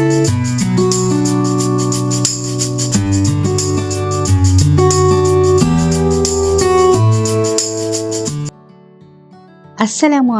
அஸ்ஸலாமு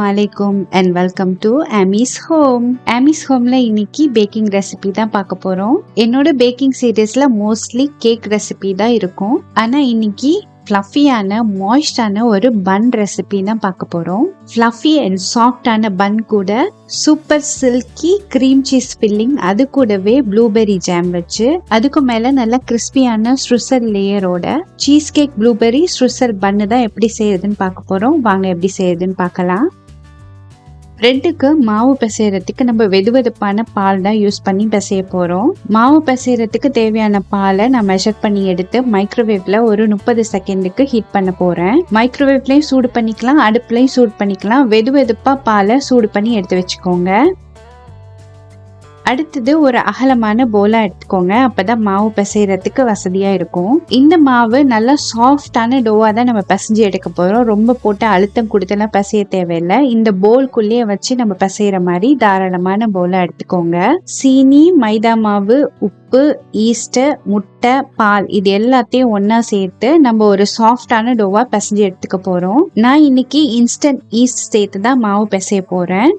அலைக்கும் and welcome to ஆமிஸ் home. ஆமிஸ் ஹோம்ல இன்னைக்கு பேக்கிங் ரெசிபி தான் பார்க்க போறோம். என்னோட பேக்கிங் சீரீஸ்ல மோஸ்ட்லி கேக் ரெசிபி தான் இருக்கும். ஆனா இன்னைக்கு ஃப்ளஃபியான மாய்ஸ்டான ஒரு பன் ரெசிபி தான் பார்க்க போறோம். ஃப்ளஃபி அண்ட் சாஃப்டான பன் கூட super silky cream cheese filling, அது கூடவே ப்ளூபெர்ரி ஜாம் வச்சு, அதுக்கு மேல நல்லா கிறிஸ்பியான ஸ்ட்ரூசல் லேயரோட cheese cake blueberry streusel bun தான் எப்படி செய்யறதுன்னு பார்க்க போறோம். வாங்க எப்படி செய்யறதுன்னு பார்க்கலாம். ரெண்டுக்கு மாவு பிசைறதுக்கு நம்ம வெதுவெதுப்பான பால் தான் யூஸ் பண்ணி பிசைய போறோம். மாவு பிசைறதுக்கு தேவையான பாலை நான் மெஷர் பண்ணி எடுத்து மைக்ரோவேவ்ல ஒரு 30 செகண்டுக்கு ஹீட் பண்ண போறேன். மைக்ரோவேவ்லயும் சூடு பண்ணிக்கலாம், அடுப்புலயும் சூடு பண்ணிக்கலாம். வெதுவெதுப்பா பாலை சூடு பண்ணி எடுத்து வச்சுக்கோங்க. அடுத்தது ஒரு அகலமான போலா எடுத்துக்கோங்க, அப்பதான் மாவு பிசைறதுக்கு வசதியா இருக்கும். இந்த மாவு நல்லா சாஃப்டான டோவா தான் நம்ம பிசைஞ்சு எடுக்க போறோம். ரொம்ப போட்டு அழுத்தம் கொடுத்தெல்லாம் பிசைய தேவையில்லை. இந்த போல்குள்ளேயே வச்சு நம்ம பிசைற மாதிரி தாராளமான போலா எடுத்துக்கோங்க. சீனி, மைதா மாவு, உப்பு, ஈஸ்ட், முட்டை, பால் இது எல்லாத்தையும் ஒன்னா சேர்த்து நம்ம ஒரு சாஃப்டான டோவா பிசைஞ்சு எடுத்துக்க போறோம். நான் இன்னைக்கு இன்ஸ்டன்ட் ஈஸ்ட் சேர்த்து தான் மாவு பிசைய போறேன்.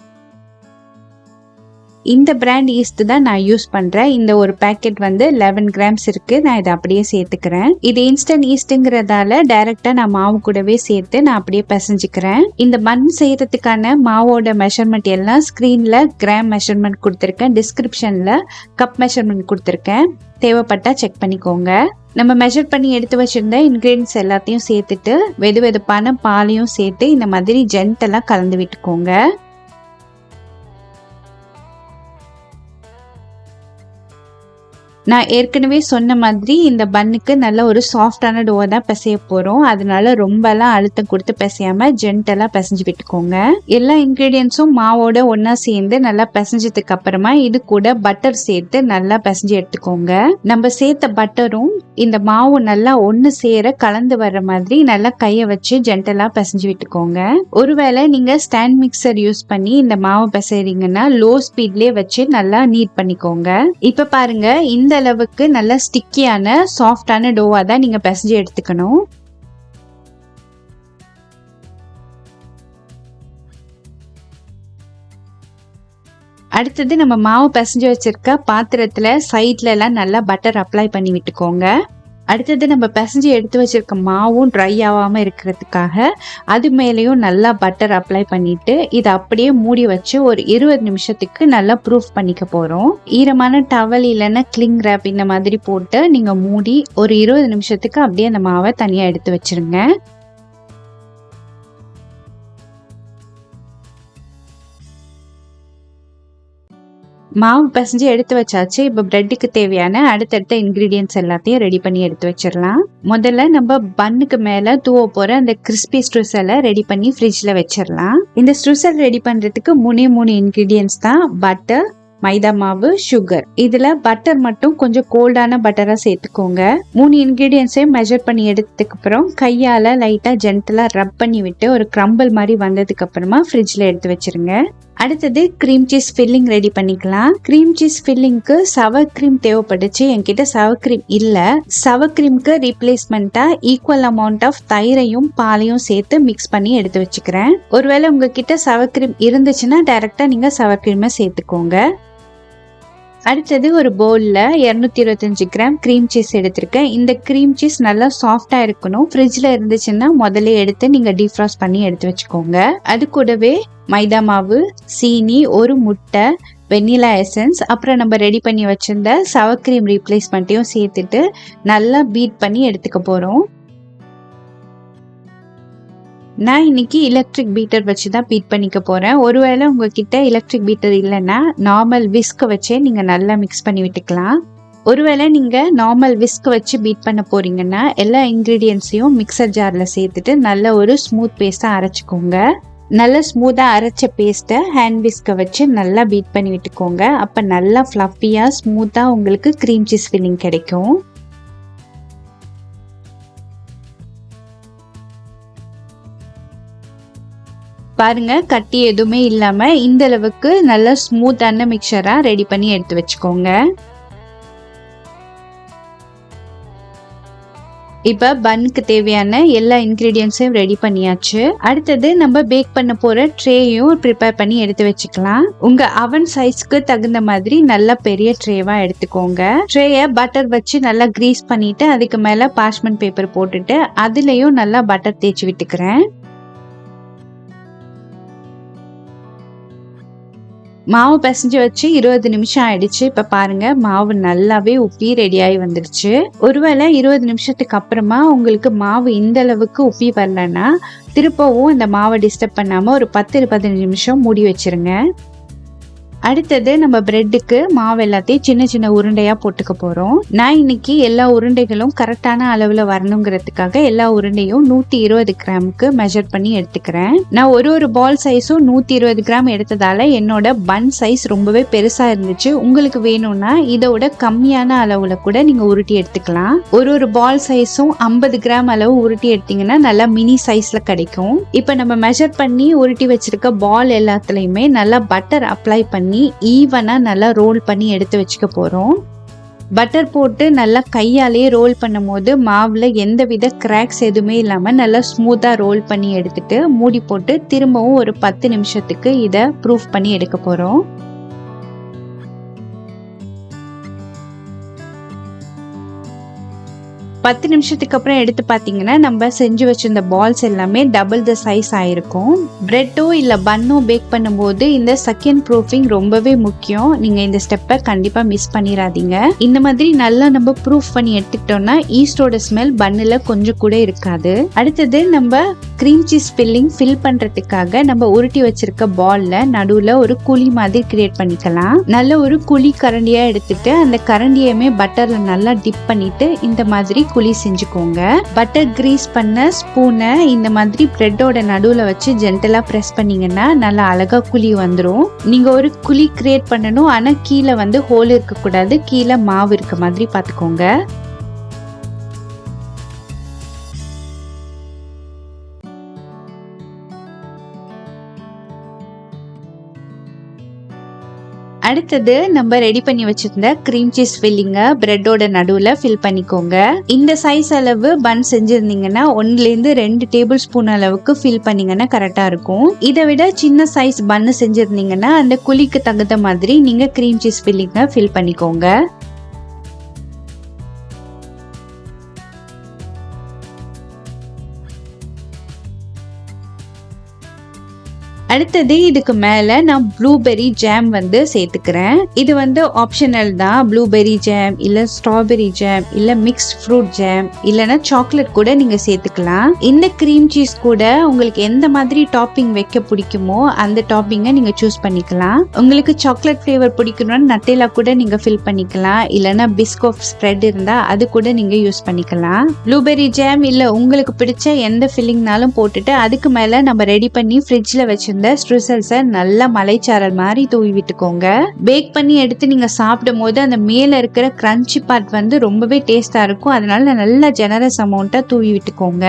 இந்த பிராண்ட் ஈஸ்ட் தான் நான் யூஸ் பண்றேன். இந்த ஒரு பேக்கெட் வந்து 11 கிராம்ஸ் இருக்கு. நான் இதை அப்படியே சேர்த்துக்கிறேன். இது இன்ஸ்டன்ட் ஈஸ்ட்ங்கிறதால டைரக்டா நான் மாவு கூடவே சேர்த்து நான் அப்படியே பிசைஞ்சுக்கிறேன். இந்த பன் செய்யறதுக்கான மாவோட மெஷர்மெண்ட் எல்லாம் ஸ்கிரீன்ல கிராம் மெஷர்மெண்ட் கொடுத்துருக்கேன், டிஸ்கிரிப்ஷன்ல கப் மெஷர்மெண்ட் கொடுத்துருக்கேன். தேவைப்பட்டா செக் பண்ணிக்கோங்க. நம்ம மெஷர் பண்ணி எடுத்து வச்சிருந்த இன்கிரீடியன்ஸ் எல்லாத்தையும் சேர்த்துட்டு வெதுவெதுப்பான பாலையும் சேர்த்து இந்த மாதிரி ஜென்டலா கலந்து விட்டுக்கோங்க. நான் ஏற்கனவே சொன்ன மாதிரி இந்த பன்னுக்கு நல்ல ஒரு சாஃப்டான டோவா தான் பிசைய போறோம். அதனால ரொம்பலாம் அழுத்தம் கொடுத்து பிசையாம ஜென்டலா பிசைஞ்சு விட்டுக்கோங்க. எல்லா இன்கிரீடியன்ஸும் மாவோட ஒன்னா சேர்ந்து நல்லா பிசைஞ்சதுக்கு அப்புறமா இது கூட பட்டர் சேர்த்து நல்லா பிசைஞ்சு எடுத்துக்கோங்க. நம்ம சேர்த்த பட்டரும் இந்த மாவு நல்லா ஒன்னு சேர கலந்து வர்ற மாதிரி நல்லா கைய வச்சு ஜென்டலா பிசைஞ்சு விட்டுக்கோங்க. ஒருவேளை நீங்க ஸ்டாண்ட் மிக்சர் யூஸ் பண்ணி இந்த மாவு பிசைறீங்கன்னா லோ ஸ்பீட்லயே வச்சு நல்லா நீட் பண்ணிக்கோங்க. இப்ப பாருங்க, இந்த அளவுக்கு நல்ல ஸ்டிக்கியான சாஃப்டான டோவா தான் நீங்க பிசைஞ்சு எடுத்துக்கணும். அடுத்தது நம்ம மாவு பிசைஞ்சு வச்சிருக்க பாத்திரத்துல சைட்ல எல்லாம் நல்லா பட்டர் அப்ளை பண்ணி விட்டுக்கோங்க. அடுத்தது நம்ம பிசைஞ்சு எடுத்து வச்சிருக்க மாவும் ட்ரை ஆகாம இருக்கிறதுக்காக அது மேலேயும் நல்லா பட்டர் அப்ளை பண்ணிட்டு இதை அப்படியே மூடி வச்சு ஒரு 20 நிமிஷத்துக்கு நல்லா ப்ரூஃப் பண்ணிக்க போறோம். ஈரமான டவல் இல்லைன்னா கிளிங் ரேப் இந்த மாதிரி போட்டு நீங்க மூடி ஒரு 20 நிமிஷத்துக்கு அப்படியே அந்த மாவை தனியா எடுத்து வச்சிருங்க. மாவு பிசைஞ்சு எடுத்து வச்சாச்சு. இப்போ பிரெட்டுக்கு தேவையான அடுத்தடுத்த இன்கிரீடியன்ஸ் எல்லாத்தையும் ரெடி பண்ணி எடுத்து வச்சிடலாம். முதல்ல நம்ம பன்னுக்கு மேல தூவ போற அந்த கிறிஸ்பி ஸ்ட்ரூசலை ரெடி பண்ணி ஃப்ரிட்ஜ்ல வச்சிடலாம். இந்த ஸ்ட்ரூசல் ரெடி பண்றதுக்கு 3 இன்கிரீடியன்ஸ் தான்: பட்டர், மைதா மாவு, சுகர். இதுல பட்டர் மட்டும் கொஞ்சம் கோல்டான பட்டரா சேர்த்துக்கோங்க. 3 இன்கிரீடியன்ஸையும் மெஷர் பண்ணி எடுத்ததுக்கு அப்புறம் கையால லைட்டா ஜென்டலா ரப் பண்ணி விட்டு ஒரு கிரம்பிள் மாதிரி வந்ததுக்கு அப்புறமா ஃப்ரிட்ஜ்ல எடுத்து வச்சிருங்க. அடுத்தது கிரீம் சீஸ் ஃபில்லிங் ரெடி பண்ணிக்கலாம். கிரீம் சீஸ் ஃபில்லிங்க்கு சவர் கிரீம் தேவைப்பட்டுச்சு. என்கிட்ட சவர் கிரீம் இல்ல. சவர் கிரீம்க்கு ரீப்ளேஸ்மெண்டா ஈக்குவல் அமௌண்ட் ஆஃப் தயிரையும் பாலையும் சேர்த்து மிக்ஸ் பண்ணி எடுத்து வச்சுக்கிறேன். ஒருவேளை உங்ககிட்ட சவர் கிரீம் இருந்துச்சுன்னா டைரக்டா நீங்க சவர் கிரீமை சேர்த்துக்கோங்க. அடுத்தது ஒரு பவுல்ல 225 கிராம் கிரீம் சீஸ் எடுத்திருக்கேன். இந்த கிரீம் சீஸ் நல்லா சாஃப்டா இருக்கணும். ஃப்ரிட்ஜ்ல இருந்துச்சுன்னா முதல்ல எடுத்து நீங்க டீஃப்ராஸ்ட் பண்ணி எடுத்து வச்சுக்கோங்க. அது கூடவே மைதா மாவு, சீனி, ஒரு முட்டை, வெனிலா எசன்ஸ், அப்புறம் நம்ம ரெடி பண்ணி வச்சிருந்த சவர் கிரீம் ரீப்ளேஸ்மெண்ட்டையும் சேர்த்துட்டு நல்லா பீட் பண்ணி எடுத்துக்க போறோம். நான் இன்னைக்கு எலக்ட்ரிக் பீட்டர் வச்சு தான் பீட் பண்ணிக்க போறேன். ஒருவேளை உங்ககிட்ட எலக்ட்ரிக் பீட்டர் இல்லைன்னா நார்மல் விஸ்க் வச்சே நீங்க நல்லா மிக்ஸ் பண்ணி விட்டுக்கலாம். ஒருவேளை நீங்க நார்மல் விஸ்க் வச்சு பீட் பண்ண போறீங்கன்னா எல்லா இன்கிரீடியன்ஸையும் மிக்சர் ஜார்ல சேர்த்துட்டு நல்ல ஒரு ஸ்மூத் பேஸ்டா அரைச்சிக்கோங்க. நல்ல ஸ்மூத்தா அரைச்ச பேஸ்ட்டை ஹேண்ட் விஸ்க வச்சு நல்லா பீட் பண்ணி விட்டுக்கோங்க. அப்ப நல்லா ஃப்ளஃபியா ஸ்மூத்தா உங்களுக்கு கிரீம் சீஸ் ஃபில்லிங் கிடைக்கும். பாருங்க கட்டி எதுவுமே இல்லாம இந்த அளவுக்கு நல்ல ஸ்மூத்தான மிக்சரா ரெடி பண்ணி எடுத்து வச்சுக்கோங்க. இப்ப பன்னுக்கு தேவையான எல்லா இன்கிரீடியன்ட்ஸையும் ரெடி பண்ணியாச்சு. அடுத்தது நம்ம பேக் பண்ண போற ட்ரேயும் ப்ரிப்பேர் பண்ணி எடுத்து வச்சுக்கலாம். உங்க அவன் சைஸ்க்கு தகுந்த மாதிரி நல்ல பெரிய ட்ரேவா எடுத்துக்கோங்க. ட்ரேய பட்டர் வச்சு நல்லா கிரீஸ் பண்ணிட்டு அதுக்கு மேல பார்ச்மெண்ட் பேப்பர் போட்டுட்டு அதுலயும் நல்லா பட்டர் தேய்ச்சி விட்டுக்கிறேன். மாவு பிசைஞ்சு வச்சு 20 நிமிஷம் ஆயிடுச்சு. இப்ப பாருங்க மாவு நல்லாவே உப்பி ரெடியாகி வந்துடுச்சு. ஒருவேளை 20 நிமிஷத்துக்கு அப்புறமா உங்களுக்கு மாவு இந்த அளவுக்கு உப்பி வரலன்னா திருப்பவும் இந்த மாவை டிஸ்டர்ப் பண்ணாம ஒரு 10-15 நிமிஷம் மூடி வச்சிருங்க. அடுத்தது நம்ம பிரெட்டுக்கு மாவு எல்லாத்தையும் சின்ன சின்ன உருண்டையா போட்டுக்க போறோம். நான் இன்னைக்கு எல்லா உருண்டைகளும் கரெக்டான அளவுல வரணுங்கிறதுக்காக எல்லா உருண்டையும் 120 கிராமுக்கு மெஷர் பண்ணி எடுத்துக்கிறேன். நான் ஒரு பால் சைஸும் 120 கிராம் எடுத்ததால என்னோட பன் சைஸ் ரொம்பவே பெருசா இருந்துச்சு. உங்களுக்கு வேணும்னா இதோட கம்மியான அளவுல கூட நீங்க உருட்டி எடுத்துக்கலாம். ஒரு பால் சைஸும் 50 கிராம் அளவு உருட்டி எடுத்தீங்கன்னா நல்லா மினி சைஸ்ல கிடைக்கும். இப்ப நம்ம மெஷர் பண்ணி உருட்டி வச்சிருக்க பால் எல்லாத்துலயுமே நல்லா பட்டர் அப்ளை பண்ணி ஈவனா நல்லா ரோல் பண்ணி எடுத்து வச்சுக்க போறோம். பட்டர் போட்டு நல்லா கையாலேயே ரோல் பண்ணும் போது மாவுல எந்தவித கிராக்ஸ் எதுவுமே இல்லாம நல்லா ஸ்மூத்தா ரோல் பண்ணி எடுத்துட்டு மூடி போட்டு திரும்பவும் ஒரு 10 நிமிஷத்துக்கு இதை ப்ரூஃப் பண்ணி எடுக்க போறோம். 10 நிமிஷத்துக்கு அப்புறம் எடுத்து பார்த்தீங்கன்னா நம்ம செஞ்சு வச்சிருந்த பால்ஸ் எல்லாமே டபுள் த சைஸ் ஆயிருக்கும். பிரெட்டோ இல்ல பன்னோ பேக் பண்ணும்போது இந்த செகண்ட் ப்ரூஃபிங் ரொம்பவே முக்கியம். நீங்க இந்த ஸ்டெப்பை கண்டிப்பா மிஸ் பண்ணிடாதீங்க. இந்த மாதிரி நல்லா நம்ம ப்ரூஃப் பண்ணி எடுத்துக்கிட்டோம்னா ஈஸ்டோட ஸ்மெல் பன்னுல கொஞ்சம் கூட இருக்காது. அடுத்தது நம்ம கிரீம் சீஸ் ஃபில் பண்றதுக்காக நம்ம உருட்டி வச்சிருக்க பால்ல நடுவுல ஒரு குழி மாதிரி கிரியேட் பண்ணிக்கலாம். நல்ல ஒரு குழி கரண்டியா எடுத்துட்டு அந்த கரண்டியுமே பட்டர்ல நல்லா டிப் பண்ணிட்டு இந்த மாதிரி குழி செஞ்சுக்கோங்க. பட்டர் கிரீஸ் பண்ண ஸ்பூனை இந்த மாதிரி பிரெட்டோட நடுவுல வச்சு ஜென்டலா பிரஸ் பண்ணீங்கன்னா நல்லா அழகா குழி வந்துடும். நீங்க ஒரு குழி கிரியேட் பண்ணணும், ஆனா கீழே ஹோல் இருக்க கூடாது, கீழே மாவு இருக்க மாதிரி பாத்துக்கோங்க. அடுத்தது நம்ம ரெடி பண்ணி வச்சிருந்த கிரீம் சீஸ் ஃபில்லிங்க பிரெட்டோட நடுவுல ஃபில் பண்ணிக்கோங்க. இந்த சைஸ் அளவு பன் செஞ்சிருந்தீங்கன்னா 1-2 டேபிள் ஸ்பூன் அளவுக்கு ஃபில் பண்ணீங்கன்னா கரெக்டா இருக்கும். இதை விட சின்ன சைஸ் பன் செஞ்சிருந்தீங்கன்னா அந்த குழிக்கு தகுந்த மாதிரி நீங்க கிரீம் சீஸ் ஃபில்லிங்க ஃபில் பண்ணிக்கோங்க. அடுத்தது இதுக்கு மேல நான் ப்ளூபெர்ரி ஜாம் சேர்த்துக்கிறேன். இது ஆப்ஷனல் தான். ப்ளூபெர்ரி ஜாம் இல்ல ஸ்ட்ராபெரி ஜாம் இல்ல மிக்ஸ்ட் ஃப்ரூட் ஜாம் இல்லனா சாக்லேட் கூட நீங்க சேர்த்துக்கலாம். இந்த கிரீம் சீஸ் கூட உங்களுக்கு எந்த மாதிரி டாப்பிங் வைக்க பிடிக்குமோ அந்த டாப்பிங்கை நீங்க சூஸ் பண்ணிக்கலாம். உங்களுக்கு சாக்லேட் ஃபிளேவர் பிடிக்கணும்னா நட்டேலா கூட நீங்க ஃபில் பண்ணிக்கலாம். இல்லனா பிஸ்கோஃப் ஸ்ப்ரெட் இருந்தா அது கூட நீங்க யூஸ் பண்ணிக்கலாம். ப்ளூபெர்ரி ஜாம் இல்ல உங்களுக்கு பிடிச்ச எந்த ஃபில்லிங்னாலும் போட்டுட்டு அதுக்கு மேல நம்ம ரெடி பண்ணி ஃப்ரிட்ஜ்ல வச்சிருந்த ஸ்ட்ரூசல்ஸை நல்லா மலைச்சாரல் மாதிரி தூவி விட்டுக்கோங்க. பேக் பண்ணி எடுத்து நீங்க சாப்பிடும் போது அந்த மேல இருக்கிற கிரன்ச்சி பார்ட் ரொம்பவே டேஸ்டா இருக்கும். அதனால நல்லா ஜெனரஸ் அமௌண்ட்டா தூவி விட்டுக்கோங்க.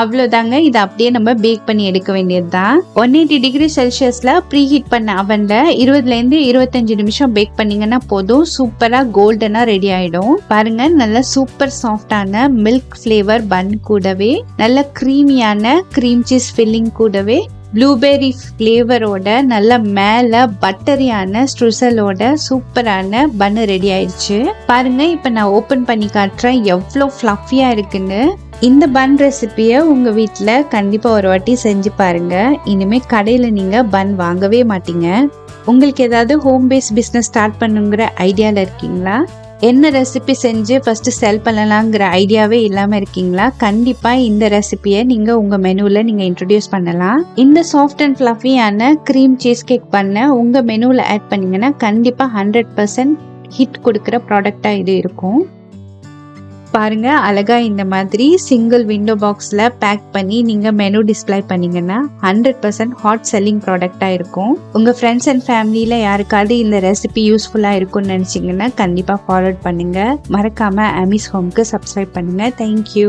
அவ்வளவுதாங்க. இதை அப்படியே நம்ம பேக் பண்ணி எடுக்க வேண்டியதுதான். 180 டிகிரி செல்சியஸ்ல ப்ரீ ஹீட் பண்ண அவன்ல 20-25 நிமிஷம் பேக் பண்ணீங்கன்னா போதும். சூப்பரா கோல்டனா ரெடி ஆயிடும். பாருங்க, நல்ல சூப்பர் சாஃப்டான மில்க் ஃபிளேவர் பன் கூடவே நல்ல கிரீமியான கிரீம் சீஸ் ஃபில்லிங் கூடவே ப்ளூபெர்ரி ஃபிளேவரோட நல்ல மேல பட்டரியான ஸ்ட்ரூசலோட சூப்பரான பன் ரெடி ஆயிடுச்சு. பாருங்க, இப்ப நான் ஓபன் பண்ணி காட்டுறேன் எவ்வளோ ஃப்ளஃபியா இருக்குன்னு. இந்த பன் ரெசிபியை உங்க வீட்டுல கண்டிப்பா ஒரு வாட்டி செஞ்சு பாருங்க. இனிமே கடையில நீங்க பன் வாங்கவே மாட்டீங்க. உங்களுக்கு ஏதாவது ஹோம் பேஸ் பிசினஸ் ஸ்டார்ட் பண்ணுங்கிற ஐடியால இருக்கீங்களா? என்ன ரெசிபி செஞ்சு ஃபர்ஸ்ட் செல் பண்ணலாங்கிற ஐடியாவே இல்லாம இருக்கீங்களா? கண்டிப்பா இந்த ரெசிபியை நீங்க உங்க மெனுல நீங்க இன்ட்ரோடியூஸ் பண்ணலாம். இந்த சாஃப்ட் அண்ட் ஃப்ளஃபியான கிரீம் சீஸ் கேக் பண்ண உங்க மெனுல ஆட் பண்ணீங்கன்னா கண்டிப்பா 100% ஹிட் கொடுக்கிற ப்ராடக்டா இது இருக்கும். பாருங்க, அழகா இந்த மாதிரி சிங்கிள் விண்டோ பாக்ஸ்ல பேக் பண்ணி நீங்க மெனு டிஸ்பிளே பண்ணீங்கன்னா 100% ஹாட் செல்லிங் ப்ராடக்டா இருக்கும். உங்க ஃப்ரெண்ட்ஸ் அண்ட் ஃபேமிலியில யாருக்காவது இந்த ரெசிபி யூஸ்ஃபுல்லா இருக்கும்னு நினைச்சீங்கன்னா கண்டிப்பா ஃபார்வர்ட் பண்ணுங்க. மறக்காம அமீஸ் ஹோம்க்கு சப்ஸ்கிரைப் பண்ணுங்க. தேங்க்யூ.